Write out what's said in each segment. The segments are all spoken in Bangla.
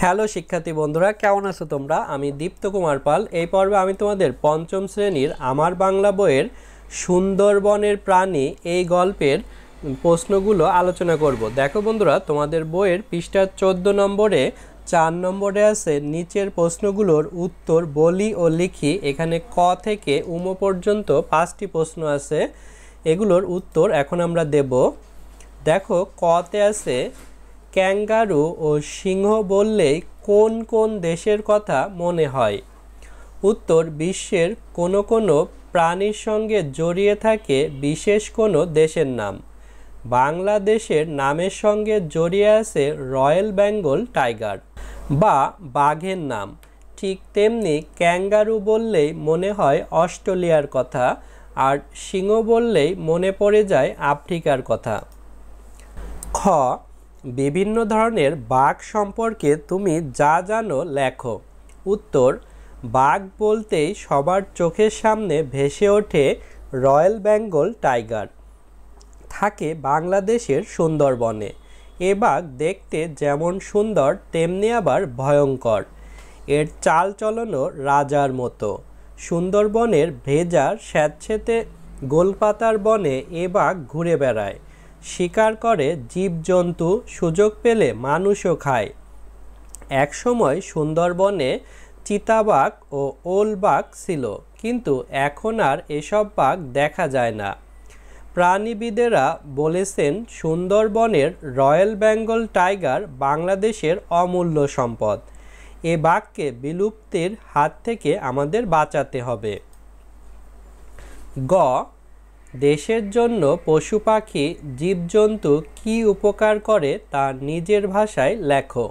হ্যালো শিক্ষার্থী বন্ধুরা, কেমন আছো তোমরা? আমি দীপ্ত কুমার পাল। এই পর্বে আমি তোমাদের পঞ্চম শ্রেণীর আমার বাংলা বইয়ের সুন্দরবনের প্রাণী এই গল্পের প্রশ্নগুলো আলোচনা করব। দেখো বন্ধুরা, তোমাদের বইয়ের পৃষ্ঠা 14 নম্বরে 4 নম্বরে আছে নিচের প্রশ্নগুলোর উত্তর বলি ও লিখি। এখানে ক থেকে উম পর্যন্ত 5টি প্রশ্ন আছে, এগুলোর উত্তর এখন আমরা দেব। দেখো, কতে আছে ক্যাঙ্গারু ও সিংহ বললেই কোন কোন দেশের কথা মনে হয়? উত্তর, বিশ্বের কোনো কোনো প্রাণীর সঙ্গে জড়িয়ে থাকে বিশেষ কোনো দেশের নাম। বাংলাদেশের নামের সঙ্গে জড়িয়ে আছে রয়্যাল বেঙ্গল টাইগার বা বাঘের নাম। ঠিক তেমনি ক্যাঙ্গারু বললেই মনে হয় অস্ট্রেলিয়ার কথা, আর সিংহ বললেই মনে পড়ে যায় আফ্রিকার কথা। খ, বিভিন্ন ধরনের বাঘ সম্পর্কে তুমি যা জানো লেখো। উত্তর, বাঘ বলতেই সবার চোখের সামনে ভেসে ওঠে রয়্যাল বেঙ্গল টাইগার। থাকে বাংলাদেশের সুন্দরবনে। এ বাঘ দেখতে যেমন সুন্দর তেমনি আবার ভয়ঙ্কর। এর চাল চলনও রাজার মতো। সুন্দরবনের ভেজা স্যাঁতসেঁতে গোলপাতার বনে এ বাঘ ঘুরে বেড়ায়, শিকার করে জীবজন্তু, সুযোগ পেলে মানুষও খায়। একসময় সুন্দরবনে চিতাবাঘ ও ওল বাঘ ছিল, কিন্তু এখন আর এসব বাঘ দেখা যায় না। প্রাণীবিদেরা বলেছেন সুন্দরবনের রয়্যাল বেঙ্গল টাইগার বাংলাদেশের অমূল্য সম্পদ। এ বাঘকে বিলুপ্তির হাত থেকে আমাদের বাঁচাতে হবে। গ, দেশের জন্য পশু পাখি জীবজন্তু কী উপকার করে তা নিজের ভাষায় লেখো।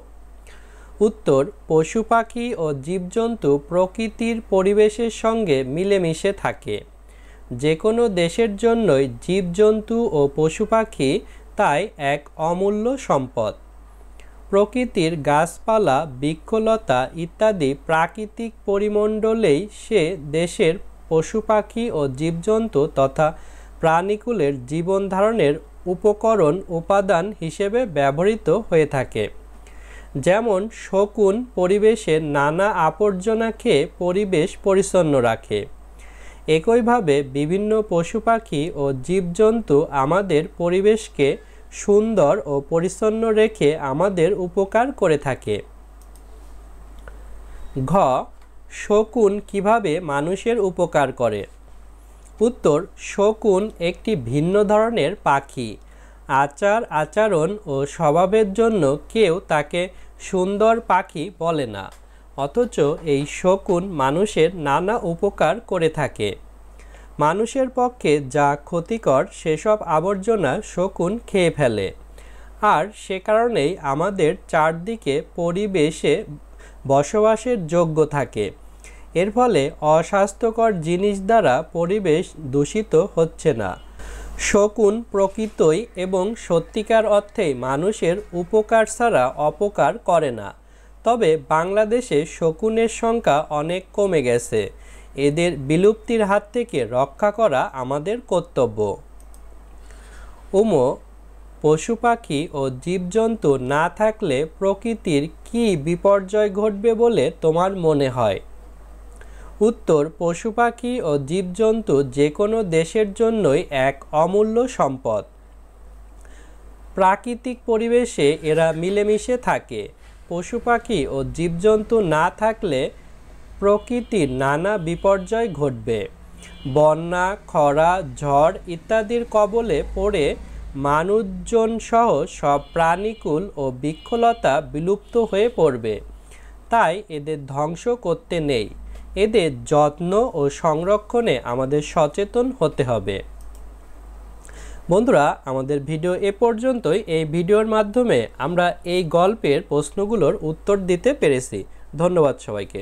উত্তর, পশু পাখি ও জীবজন্তু প্রকৃতির পরিবেশের সঙ্গে মিলেমিশে থাকে। যে কোনো দেশের জন্যই জীবজন্তু ও পশু পাখি তাই এক অমূল্য সম্পদ। প্রকৃতির গাছপালা, বৃক্ষলতা ইত্যাদি প্রাকৃতিক পরিমণ্ডলেই সে দেশের পশু পাখি ও জীবজন্তু তথা প্রাণীকুলের জীবন ধারণের উপকরণ উপাদান হিসেবে ব্যবহৃত হয়ে থাকে। যেমন শকুন পরিবেশের নানা আবর্জনা খেয়ে পরিবেশ পরিচ্ছন্ন রাখে, একইভাবে বিভিন্ন পশু পাখি ও জীবজন্তু আমাদের পরিবেশকে সুন্দর ও পরিচ্ছন্ন রেখে আমাদের উপকার করে থাকে। ঘ, শকুন কিভাবে মানুষের উপকার করে? উত্তর, শকুন একটি ভিন্ন ধরনের পাখি। আচার আচরণ ও স্বভাবের জন্য কেউ তাকে সুন্দর পাখি বলে না, অথচ এই শকুন মানুষের নানা উপকার করে থাকে। মানুষের পক্ষে যা ক্ষতিকর সেসব আবর্জনা শকুন খেয়ে ফেলে, আর সে কারণেই আমাদের চারদিকে পরিবেশে বসবাসের যোগ্য থাকে। এর ফলে অস্বাস্থ্যকর জিনিস দ্বারা পরিবেশ দূষিত হচ্ছে না। শকুন প্রকৃতই এবং সত্যিকার অর্থেই মানুষের উপকার ছাড়া অপকার করে না। তবে বাংলাদেশে শকুনের সংখ্যা অনেক কমে গেছে। এদের বিলুপ্তির হাত থেকে রক্ষা করা আমাদের কর্তব্য। উম, পশু পাখি ও জীবজন্তু না থাকলে প্রকৃতির কী বিপর্যয় ঘটবে বলে তোমার মনে হয়? উত্তর, পশু পাখি ও জীবজন্তু যে কোনো দেশের জন্যই এক অমূল্য সম্পদ। প্রাকৃতিক পরিবেশে এরা মিলেমিশে থাকে। পশু পাখি ও জীবজন্তু না থাকলে প্রকৃতির নানা বিপর্যয় ঘটবে। বন্যা, খরা, ঝড় ইত্যাদির কবলে পড়ে মানুষজন সহ সব প্রাণীকুল ও বৃক্ষলতা বিলুপ্ত হয়ে পড়বে। তাই এদের ধ্বংস করতে নেই, এদের যত্ন ও সংরক্ষণে আমাদের সচেতন হতে হবে। বন্ধুরা, আমাদের ভিডিও এ পর্যন্তই। এই ভিডিওর মাধ্যমে আমরা এই গল্পের প্রশ্নগুলোর উত্তর দিতে পেরেছি। ধন্যবাদ সবাইকে।